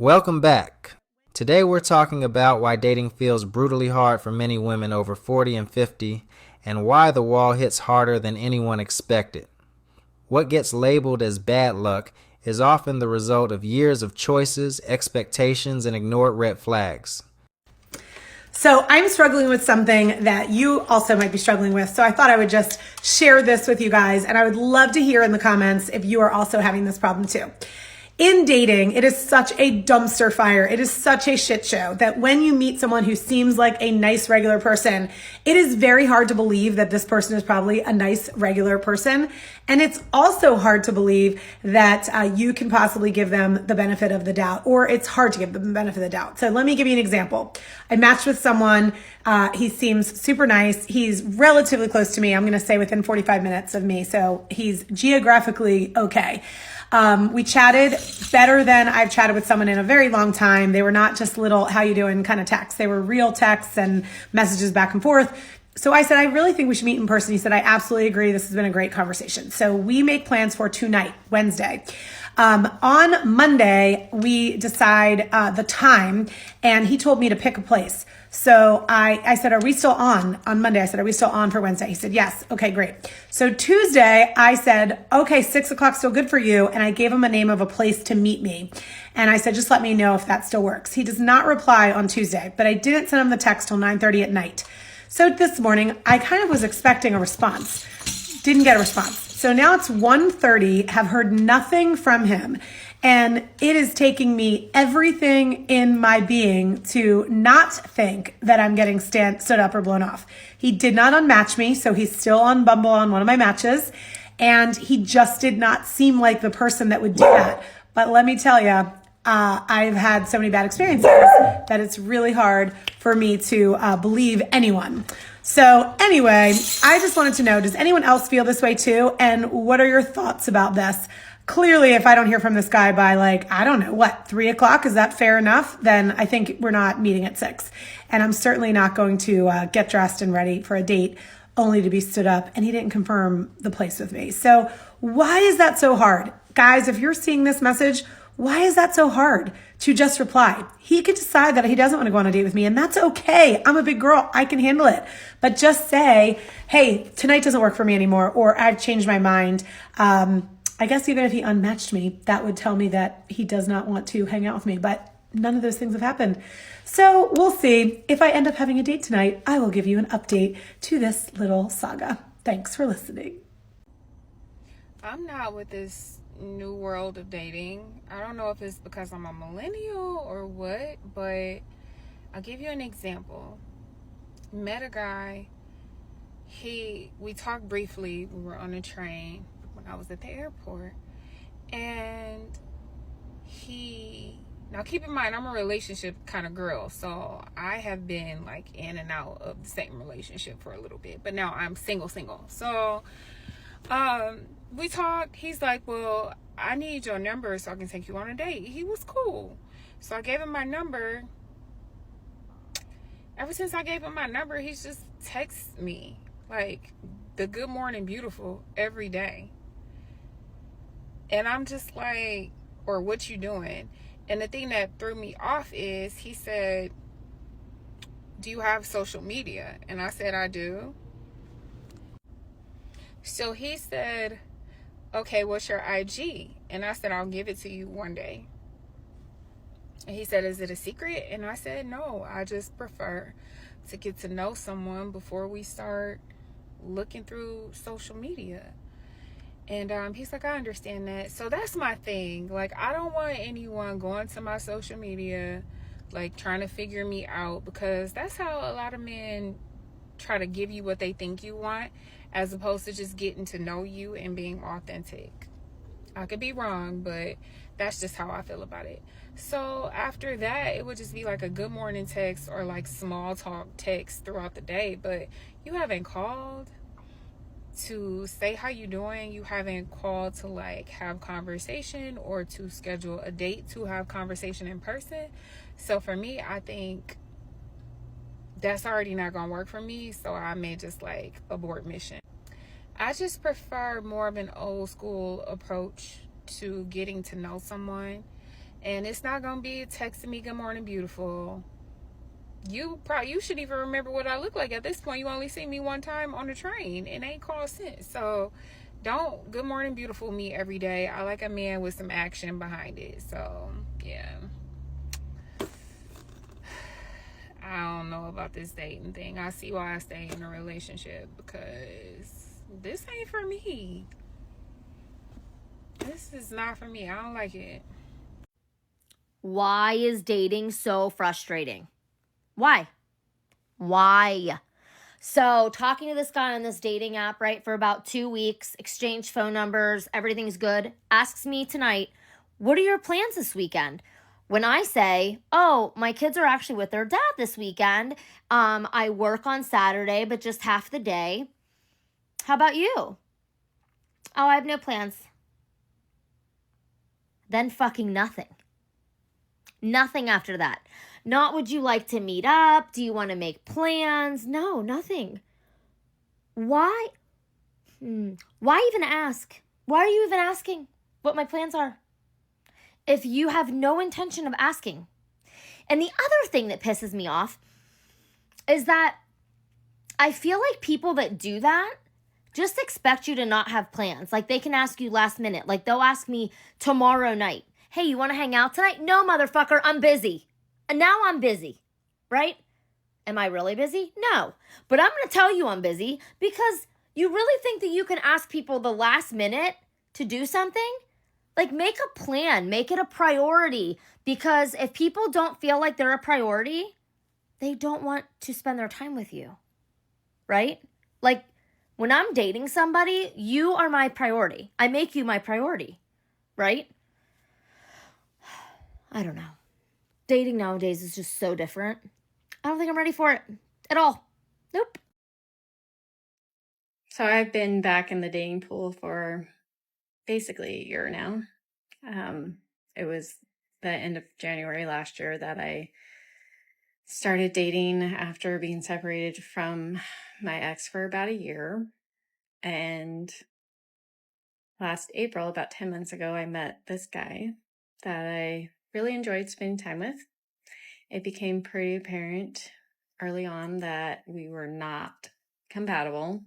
Welcome back. Today we're talking about why dating feels brutally hard for many women over 40 and 50 and why the wall hits harder than anyone expected. What gets labeled as bad luck is often the result of years of choices, expectations, and ignored red flags. So I'm struggling with something that you also might be struggling with. So I thought I would just share this with you guys. And I would love to hear in the comments if you are also having this problem too. In dating, it is such a dumpster fire. It is such a shit show that when you meet someone who seems like a nice, regular person, it is very hard to believe that this person is probably a nice, regular person. And it's also hard to believe that you can possibly give them the benefit of the doubt, or it's hard to give them the benefit of the doubt. So let me give you an example. I matched with someone. He seems super nice. He's relatively close to me. I'm going to say within 45 minutes of me. So he's geographically okay. We chatted better than I've chatted with someone in a very long time. They were not just little, how you doing kind of texts. They were real texts and messages back and forth. So I said, I really think we should meet in person. He said, I absolutely agree. This has been a great conversation. So we make plans for tonight, Wednesday. On Monday, we decide the time, and he told me to pick a place. So I said, are we still on Monday? I said, are we still on for Wednesday? He said, yes. Okay, great. So Tuesday, I said, okay, 6 o'clock still good for you. And I gave him a name of a place to meet me. And I said, just let me know if that still works. He does not reply on Tuesday, but I didn't send him the text till 9:30 at night. So this morning, I kind of was expecting a response. Didn't get a response. So now it's 1:30, have heard nothing from him. And it is taking me everything in my being to not think that I'm getting stood up or blown off. He did not unmatch me, so he's still on Bumble on one of my matches. And he just did not seem like the person that would do that. But let me tell you, I've had so many bad experiences that it's really hard for me to believe anyone. So anyway, I just wanted to know, does anyone else feel this way too? And what are your thoughts about this? Clearly, if I don't hear from this guy by 3 o'clock, is that fair enough? Then I think we're not meeting at 6. And I'm certainly not going to get dressed and ready for a date only to be stood up. And he didn't confirm the place with me. So why is that so hard? Guys, if you're seeing this message, why is that so hard to just reply? He could decide that he doesn't want to go on a date with me, and that's okay. I'm a big girl. I can handle it. But just say, hey, tonight doesn't work for me anymore, or I've changed my mind. I guess even if he unmatched me, that would tell me that he does not want to hang out with me. But none of those things have happened. So we'll see. If I end up having a date tonight, I will give you an update to this little saga. Thanks for listening. I'm not with this new world of dating. I don't know if it's because I'm a millennial or what, but I'll give you an example. Met a guy. We talked briefly. We were on a train when I was at the airport, and now keep in mind, I'm a relationship kind of girl, so I have been in and out of the same relationship for a little bit, but now I'm single. So we talked. He's like, well, I need your number so I can take you on a date. He was cool. So I gave him my number. Ever since I gave him my number, he's just texted me the good morning beautiful every day. And I'm just like, or what you doing? And the thing that threw me off is he said, do you have social media? And I said, I do. So he said, okay, what's your IG? And I said, I'll give it to you one day. And he said, is it a secret? And I said, no, I just prefer to get to know someone before we start looking through social media. And he's like, I understand that. So that's my thing. I don't want anyone going to my social media, trying to figure me out, because that's how a lot of men try to give you what they think you want, as opposed to just getting to know you and being authentic. I could be wrong, but that's just how I feel about it. So after that, it would just be a good morning text or small talk text throughout the day. But you haven't called to say how you doing. You haven't called to have conversation or to schedule a date to have conversation in person. So for me, I think that's already not gonna work for me. So I may just abort mission. I just prefer more of an old school approach to getting to know someone And it's not gonna be texting me good morning beautiful. You should even remember what I look like at this point. You only see me one time on the train and ain't called since. So don't good morning beautiful me every day. I like a man with some action behind it. So yeah. I don't know about this dating thing. I see why I stay in a relationship, because this ain't for me. This is not for me. I don't like it. Why is dating so frustrating? Why? So, talking to this guy on this dating app, right, for about 2 weeks, exchange phone numbers, everything's good, asks me tonight, what are your plans this weekend? When I say, oh, my kids are actually with their dad this weekend, I work on Saturday, but just half the day. How about you? Oh, I have no plans. Then fucking nothing. Nothing after that. Not would you like to meet up? Do you want to make plans? No, nothing. Why? Why even ask? Why are you even asking what my plans are if you have no intention of asking? And the other thing that pisses me off is that I feel like people that do that just expect you to not have plans. Like they can ask you last minute. Like they'll ask me tomorrow night, hey, you want to hang out tonight? No, motherfucker, I'm busy. And now I'm busy, right? Am I really busy? No. But I'm going to tell you I'm busy, because you really think that you can ask people the last minute to do something? Like, make a plan, make it a priority, because if people don't feel like they're a priority, they don't want to spend their time with you, right? Like, when I'm dating somebody, you are my priority. I make you my priority, right? I don't know. Dating nowadays is just so different. I don't think I'm ready for it at all. Nope. So I've been back in the dating pool for basically a year now. It was the end of January last year that I started dating after being separated from my ex for about a year. And last April, about 10 months ago, I met this guy that I really enjoyed spending time with. It became pretty apparent early on that we were not compatible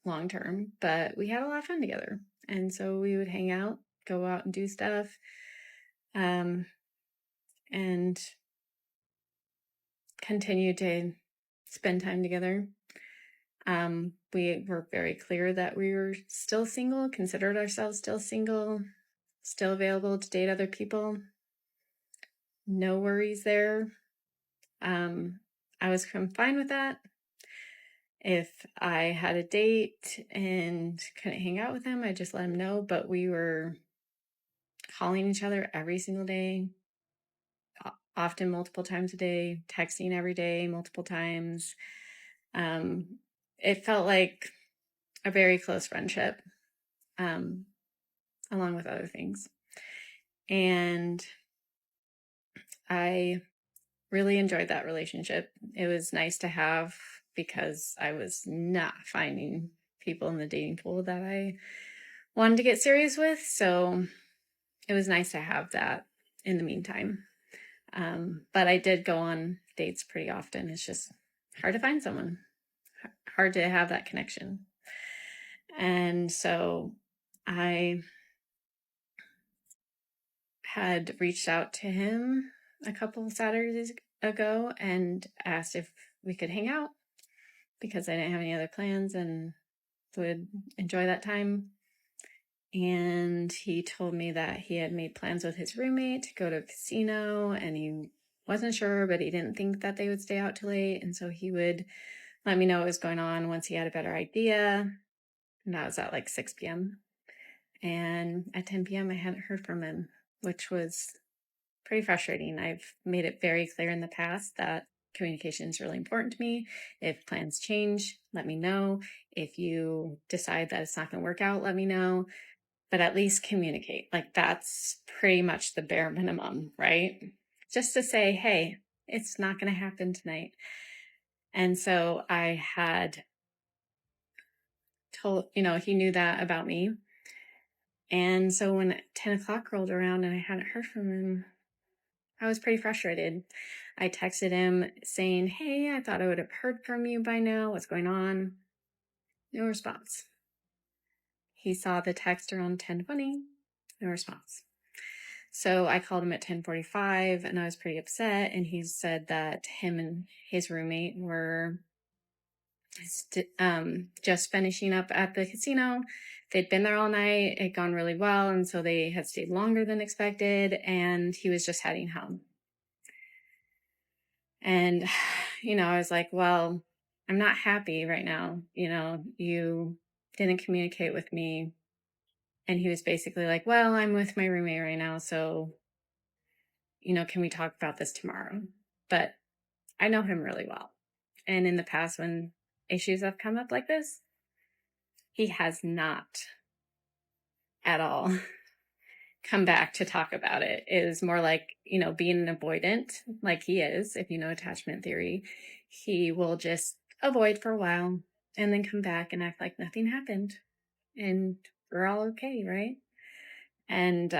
long term, but we had a lot of fun together. And so we would hang out, go out and do stuff, and continue to spend time together. We were very clear that we were still single, considered ourselves still single, still available to date other people. No worries there. I was fine with that. If I had a date and couldn't hang out with him, I just let him know. But we were calling each other every single day, often multiple times a day, texting every day, multiple times. It felt like a very close friendship, along with other things. And I really enjoyed that relationship. It was nice to have, because I was not finding people in the dating pool that I wanted to get serious with. So it was nice to have that in the meantime. But I did go on dates pretty often. It's just hard to find someone, hard to have that connection. And so I had reached out to him a couple of Saturdays ago and asked if we could hang out, because I didn't have any other plans and would enjoy that time. And he told me that he had made plans with his roommate to go to a casino, and he wasn't sure, but he didn't think that they would stay out too late. And so he would let me know what was going on once he had a better idea. And that was at like 6 p.m. And at 10 p.m., I hadn't heard from him, which was pretty frustrating. I've made it very clear in the past that communication is really important to me. If plans change, let me know. If you decide that it's not going to work out, let me know. But at least communicate. Like, that's pretty much the bare minimum, right? Just to say, hey, it's not going to happen tonight. And so I had told, he knew that about me. And so when 10 o'clock rolled around and I hadn't heard from him, I was pretty frustrated. I texted him saying, hey, I thought I would have heard from you by now. What's going on? No response. He saw the text around 10:20. No response. So I called him at 10:45 and I was pretty upset. And he said that him and his roommate were just finishing up at the casino. They'd been there all night. It had gone really well. And so they had stayed longer than expected. And he was just heading home. And, I was like, well, I'm not happy right now. You didn't communicate with me. And he was basically like, well, I'm with my roommate right now. So, can we talk about this tomorrow? But I know him really well. And in the past, when issues have come up like this, he has not at all come back to talk about it. It is more like, being an avoidant, like he is, if you know attachment theory. He will just avoid for a while and then come back and act like nothing happened. And we're all okay, right? And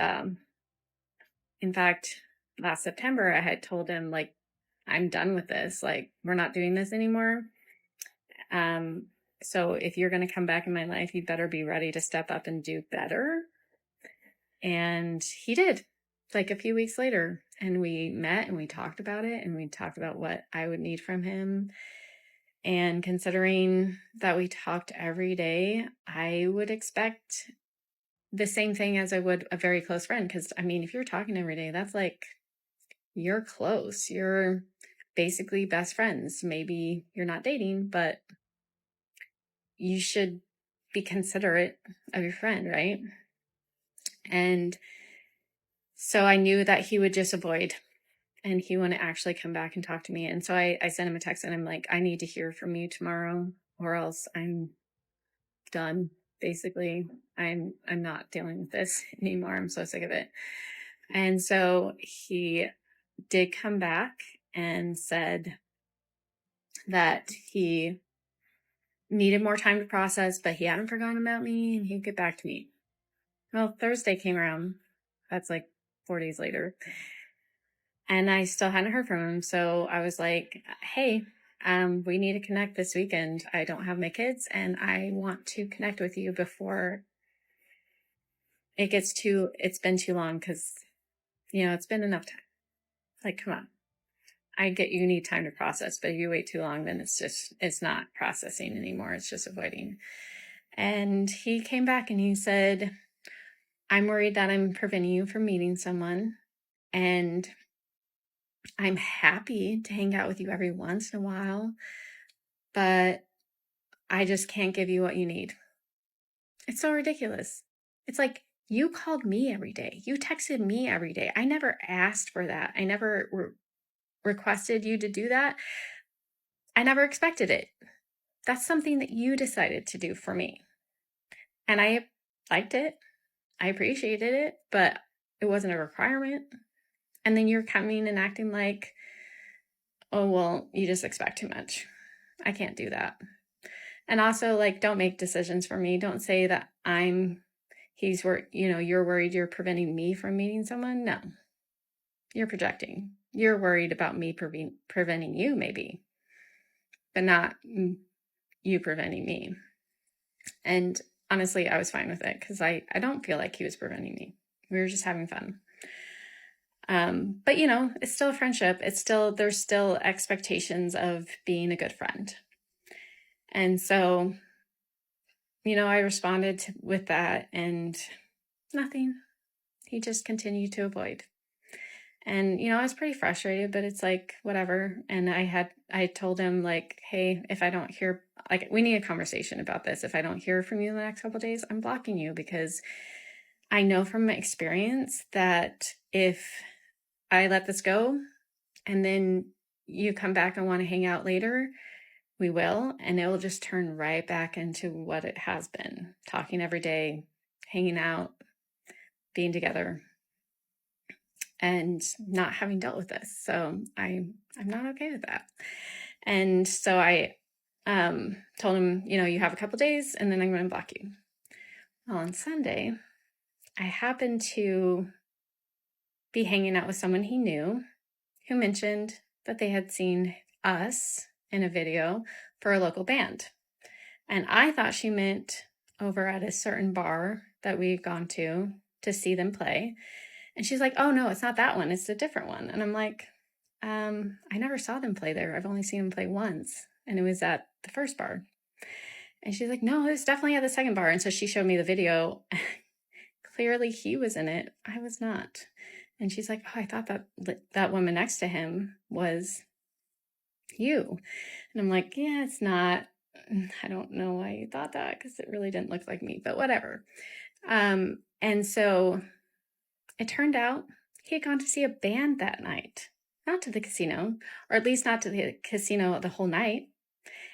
in fact, last September, I had told him, like, I'm done with this. Like, we're not doing this anymore. So if you're going to come back in my life, you better be ready to step up and do better. And he did, like a few weeks later. And we met and we talked about it. And we talked about what I would need from him. And considering that we talked every day, I would expect the same thing as I would a very close friend. Because, if you're talking every day, that's like, you're close. You're basically best friends. Maybe you're not dating, but you should be considerate of your friend, right? And so I knew that he would just avoid and he wouldn't actually come back and talk to me. And so I sent him a text and I'm like, I need to hear from you tomorrow or else I'm done. Basically, I'm not dealing with this anymore. I'm so sick of it. And so he did come back and said that he needed more time to process, but he hadn't forgotten about me and he'd get back to me. Well, Thursday came around. That's like 4 days later. And I still hadn't heard from him. So I was like, hey, we need to connect this weekend. I don't have my kids and I want to connect with you before it's been too long because, it's been enough time. Like, come on. I get you need time to process, but if you wait too long, then it's not processing anymore. It's just avoiding. And he came back and he said, I'm worried that I'm preventing you from meeting someone. And I'm happy to hang out with you every once in a while, but I just can't give you what you need. It's so ridiculous. It's like, you called me every day. You texted me every day. I never asked for that. I never requested you to do that. I never expected it. That's something that you decided to do for me. And I liked it. I appreciated it, but it wasn't a requirement. And then you're coming and acting like, oh, well, you just expect too much. I can't do that. And also, like, don't make decisions for me. Don't say that you're worried you're preventing me from meeting someone. No, you're projecting. You're worried about me preventing you, maybe, but not you preventing me. And honestly, I was fine with it because I don't feel like he was preventing me. We were just having fun. But it's still a friendship. There's still expectations of being a good friend. And so, I responded with that and nothing. He just continued to avoid. And, I was pretty frustrated, but it's like, whatever. And I told him, like, hey, if I don't hear, like, we need a conversation about this. If I don't hear from you in the next couple of days, I'm blocking you because I know from my experience that if I let this go and then you come back and want to hang out later, we will. And it will just turn right back into what it has been. Talking every day, hanging out, being together, and not having dealt with this. So I'm not okay with that. And so I told him, you have a couple days and then I'm going to block you. Well, on Sunday, I happened to be hanging out with someone he knew who mentioned that they had seen us in a video for a local band. And I thought she meant over at a certain bar that we'd gone to see them play. And she's like, oh no, it's not that one. It's a different one. And I'm like, I never saw them play there. I've only seen them play once. And it was at the first bar. And she's like, no, it was definitely at the second bar. And so she showed me the video. Clearly he was in it. I was not. And she's like, oh, I thought that woman next to him was you. And I'm like, yeah, it's not. I don't know why you thought that, because it really didn't look like me, but whatever. And so it turned out he had gone to see a band that night, not to the casino, or at least not to the casino the whole night.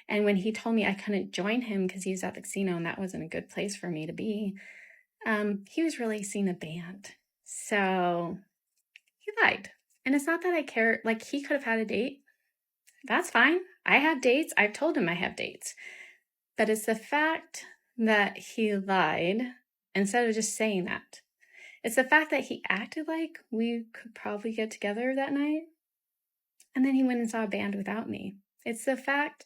And when he told me I couldn't join him because he was at the casino and that wasn't a good place for me to be, he was really seeing a band. So he lied. And it's not that I care. Like, he could have had a date. That's fine. I have dates. I've told him I have dates. But it's the fact that he lied instead of just saying that. It's the fact that he acted like we could probably get together that night. And then he went and saw a band without me. It's the fact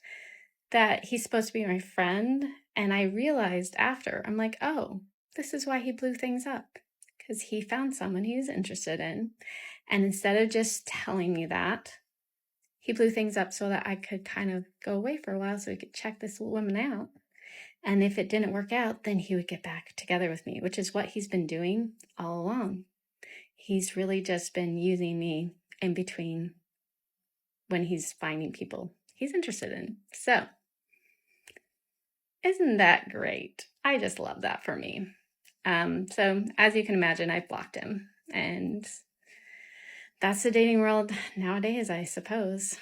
that he's supposed to be my friend. And I realized after, I'm like, oh, this is why he blew things up. Because he found someone he was interested in. And instead of just telling me that, he blew things up so that I could kind of go away for a while so he could check this woman out. And if it didn't work out, then he would get back together with me, which is what he's been doing all along. He's really just been using me in between when he's finding people he's interested in. So, isn't that great? I just love that for me. So as you can imagine, I've blocked him, and that's the dating world nowadays, I suppose.